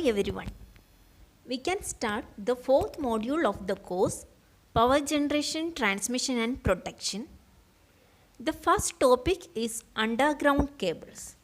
everyone. We can start the fourth module of the course Power Generation, Transmission and Protection. The first topic is underground cables.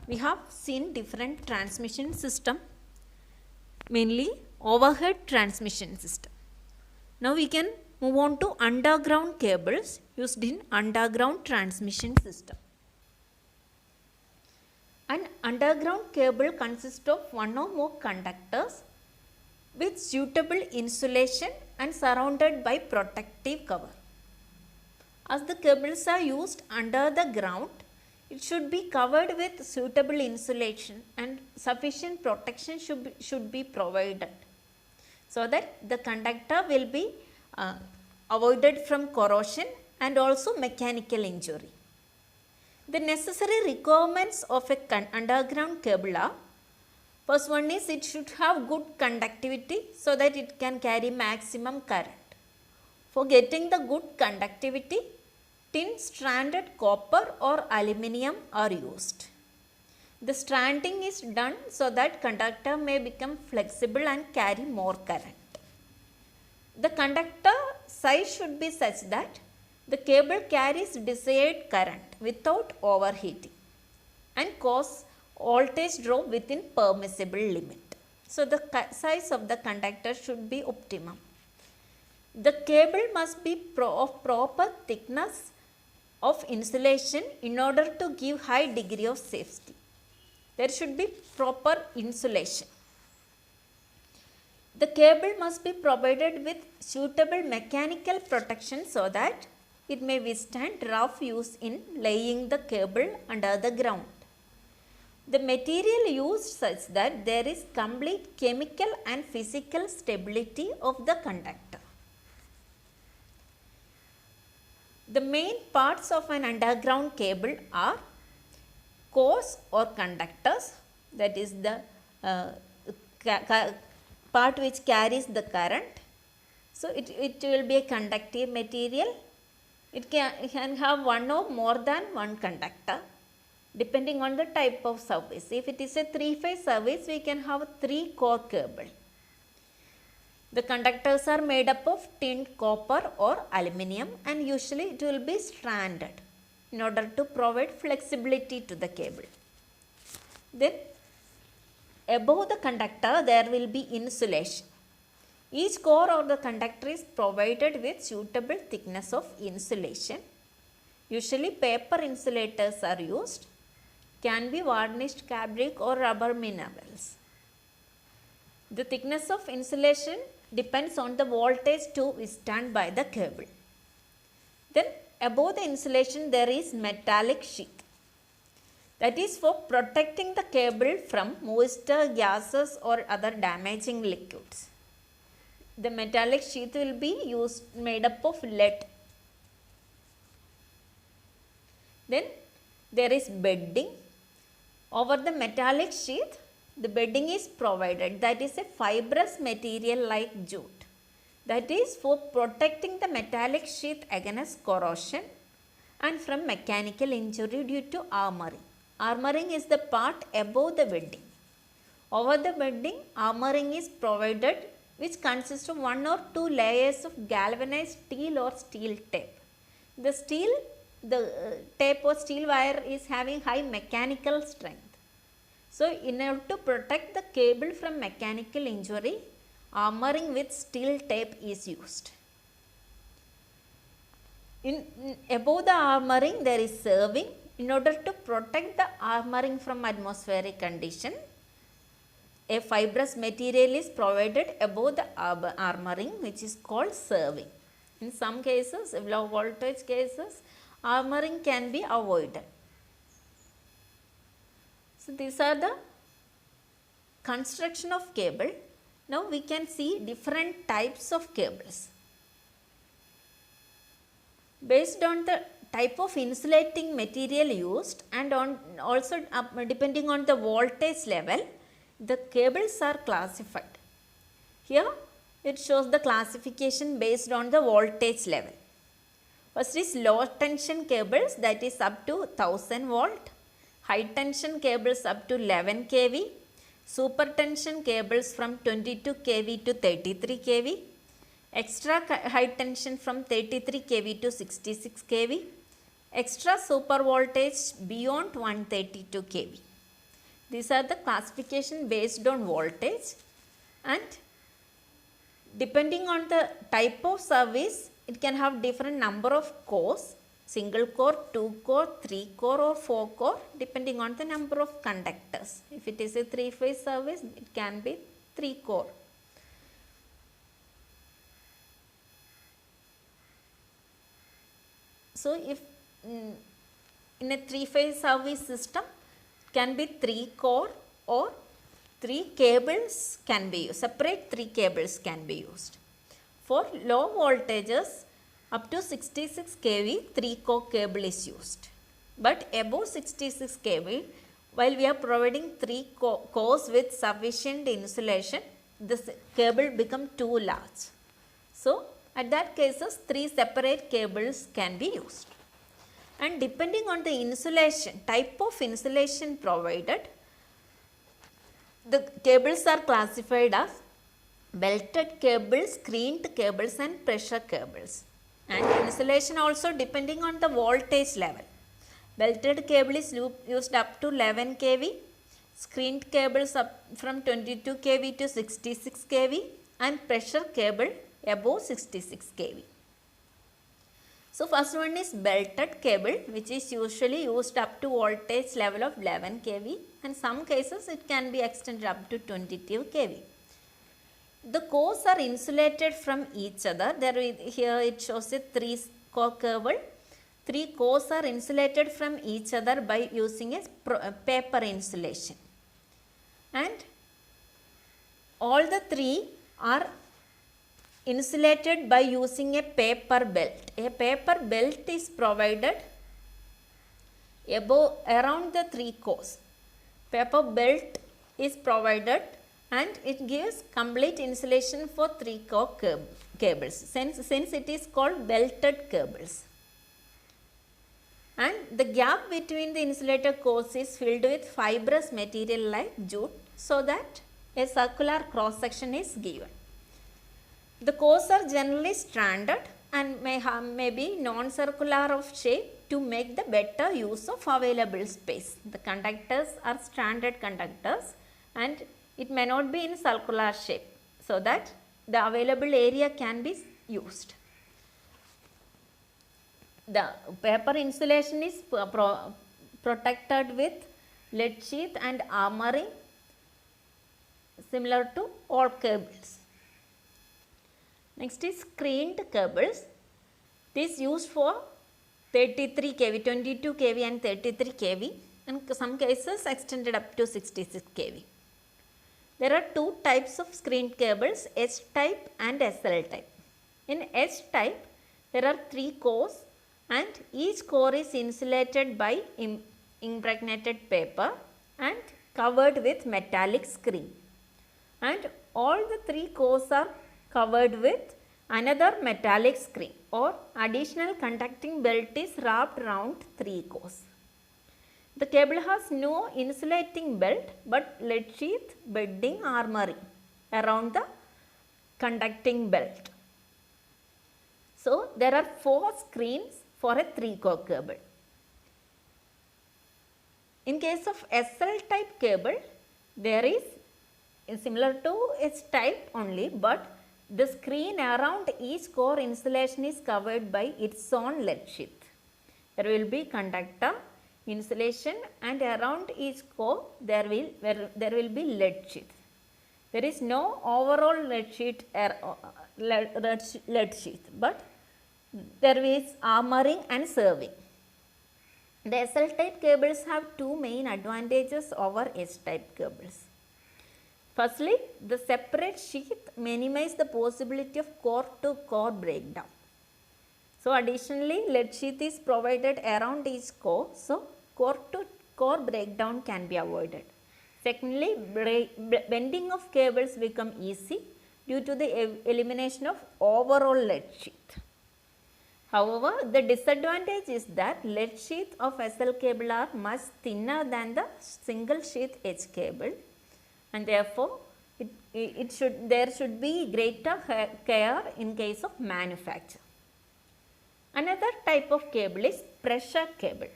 We have seen different transmission system, mainly overhead transmission system. Now we can move on to underground cables used in underground transmission system. An underground cable consists of one or more conductors with suitable insulation and surrounded by protective cover. As the cables are used under the ground, it should be covered with suitable insulation and sufficient protection should be provided so that the conductor will be avoided from corrosion and also mechanical injury. The necessary requirements of a underground cable are: first one is it should have good conductivity so that it can carry maximum current. For getting the good conductivity, tin stranded copper or aluminium are used. The stranding is done so that conductor may become flexible and carry more current. The conductor size should be such that the cable carries desired current without overheating and cause voltage drop within permissible limit. So the size of the conductor should be optimum. The cable must be of proper thickness of insulation in order to give high degree of safety. There should be proper insulation. The cable must be provided with suitable mechanical protection so that it may withstand rough use in laying the cable under the ground. The material used such that there is complete chemical and physical stability of the conductor. The main parts of an underground cable are cores or conductors, that is the part which carries the current. So it will be a conductive material. It can have one or more than one conductor depending on the type of service. If it is a 3-phase service, we can have 3 core cable. The conductors are made up of tin, copper or aluminium, and usually it will be stranded in order to provide flexibility to the cable. Then above the conductor there will be insulation. Each core or the conductor is provided with suitable thickness of insulation. Usually paper insulators are used, can be varnished fabric or rubber minerals. The thickness of insulation depends on the voltage to withstand by the cable. Then above the insulation there is metallic sheath. That is for protecting the cable from moisture, gases or other damaging liquids. The metallic sheath will be made up of lead. Then there is bedding. Over the metallic sheath, the bedding is provided, that is a fibrous material like jute. That is for protecting the metallic sheath against corrosion and from mechanical injury due to armoring. Armoring is the part above the bedding. Over the bedding, armoring is provided, which consists of 1 or 2 layers of galvanized steel or steel tape. The tape or steel wire is having high mechanical strength. So in order to protect the cable from mechanical injury, armoring with steel tape is used. Above the armoring there is serving. In order to protect the armoring from atmospheric condition, a fibrous material is provided above the armoring, which is called serving. In some cases, low voltage cases, armoring can be avoided. So these are the construction of cable. Now we can see different types of cables. Based on the type of insulating material used and also depending on the voltage level, the cables are classified. Here it shows the classification based on the voltage level. First is low tension cables, that is up to 1000 volt, high tension cables up to 11 kV, supertension cables from 22 kV to 33 kV, extra high tension from 33 kV to 66 kV, extra super voltage beyond 132 kV. These are the classification based on voltage, and depending on the type of service, it can have different number of cores, single core, 2 core, 3 core or 4 core, depending on the number of conductors. If it is a 3-phase service, it can be 3 core. So, if in a 3-phase service system, it can be 3 core or 3 cables can be used, separate 3 cables can be used. For low voltages up to 66 kV, 3 core cable is used. But above 66 kV, while we are providing 3 cores with sufficient insulation, this cable become too large. So, at that cases, 3 separate cables can be used. And depending on the insulation, type of insulation provided, the cables are classified as belted cables, screened cables and pressure cables. And insulation also depending on the voltage level. Belted cable is used up to 11 kV, screened cables up from 22 kV to 66 kV, and pressure cable above 66 kV. So, first one is belted cable, which is usually used up to voltage level of 11 kV, and some cases it can be extended up to 22 kV. The cores are insulated from each other. Here it shows a 3 core cable. 3 cores are insulated from each other by using a paper insulation, and all the 3 are insulated by using a paper belt. A paper belt is provided around the 3 cores. Paper belt is provided and it gives complete insulation for 3 core cables, since it is called belted cables. And the gap between the insulated cores is filled with fibrous material like jute, so that a circular cross section is given. The cores are generally stranded and may be non-circular of shape to make the better use of available space. The conductors are stranded conductors and it may not be in circular shape, so that the available area can be used. The paper insulation is protected with lead sheath and armoring similar to all cables. Next is screened cables. It is used for 33 kV, 22 kV and 33 kV, and some cases extended up to 66 kV. There are 2 types of screened cables, S-type and SL type. In S-type, there are 3 cores and each core is insulated by impregnated paper and covered with metallic screen. And all the 3 cores are covered with another metallic screen, or additional conducting belt is wrapped around 3 cores. The cable has no insulating belt but lead sheath bedding armoring around the conducting belt. So, there are 4 screens for a 3 core cable. In case of SL type cable, there is similar to S type only, but the screen around each core insulation is covered by its own lead sheath. There will be conductor, insulation, and around each core there will be lead sheath. There is no overall lead sheath, but there is armoring and serving. The SL type cables have 2 main advantages over S type cables. Firstly, the separate sheath minimizes the possibility of core to core breakdown. So, additionally, lead sheath is provided around each core, so core to core breakdown can be avoided. Secondly, bending of cables become easy due to the elimination of overall lead sheath. However, the disadvantage is that lead sheath of SL cable are much thinner than the single sheath H cable, and therefore there should be greater care in case of manufacture. Another type of cable is pressure cable.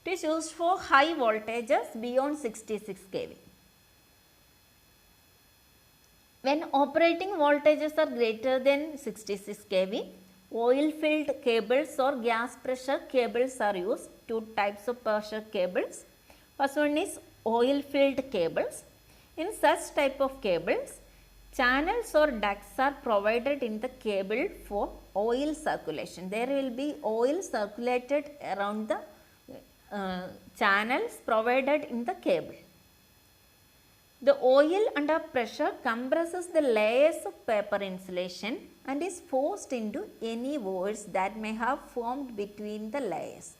It is used for high voltages beyond 66 kV. When operating voltages are greater than 66 kV, oil-filled cables or gas pressure cables are used. Two types of pressure cables. First one is oil-filled cables. In such type of cables, channels or ducts are provided in the cable for oil circulation. There will be oil circulated around the channels provided in the cable. The oil under pressure compresses the layers of paper insulation and is forced into any voids that may have formed between the layers.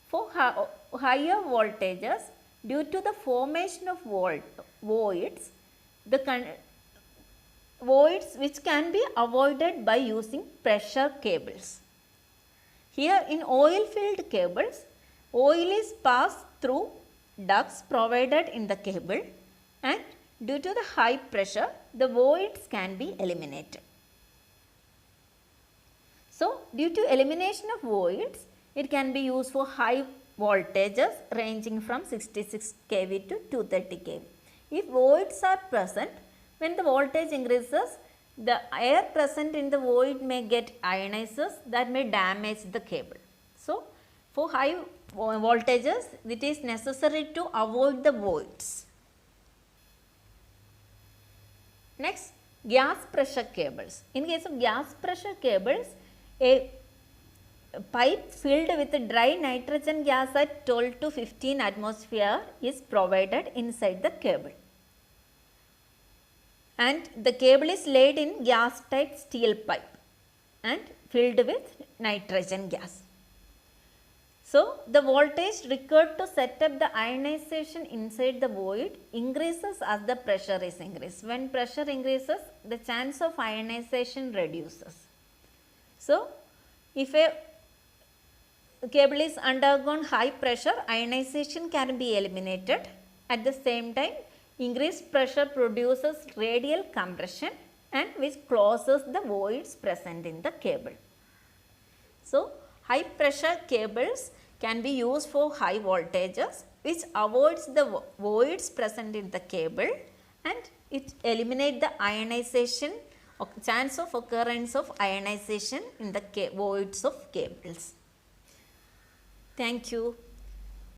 For higher voltages, due to the formation of voids, voids which can be avoided by using pressure cables. Here in oil-filled cables, oil is passed through ducts provided in the cable, and due to the high pressure, the voids can be eliminated. So, due to elimination of voids, it can be used for high voltages ranging from 66 kV to 230 kV. If voids are present, when the voltage increases, the air present in the void may get ionizes that may damage the cable. So, for high voltages, it is necessary to avoid the voids. Next, gas pressure cables. In case of gas pressure cables, a pipe filled with dry nitrogen gas at 12 to 15 atmosphere is provided inside the cable, and the cable is laid in gas type steel pipe and filled with nitrogen gas. So, the voltage required to set up the ionization inside the void increases as the pressure is increased. When pressure increases, the chance of ionization reduces. So, if a cable is undergone high pressure, ionization can be eliminated. At the same time, increased pressure produces radial compression and which closes the voids present in the cable. So, high pressure cables can be used for high voltages which avoids the voids present in the cable, and it eliminates the ionization or chance of occurrence of ionization in the voids of cables. Thank you.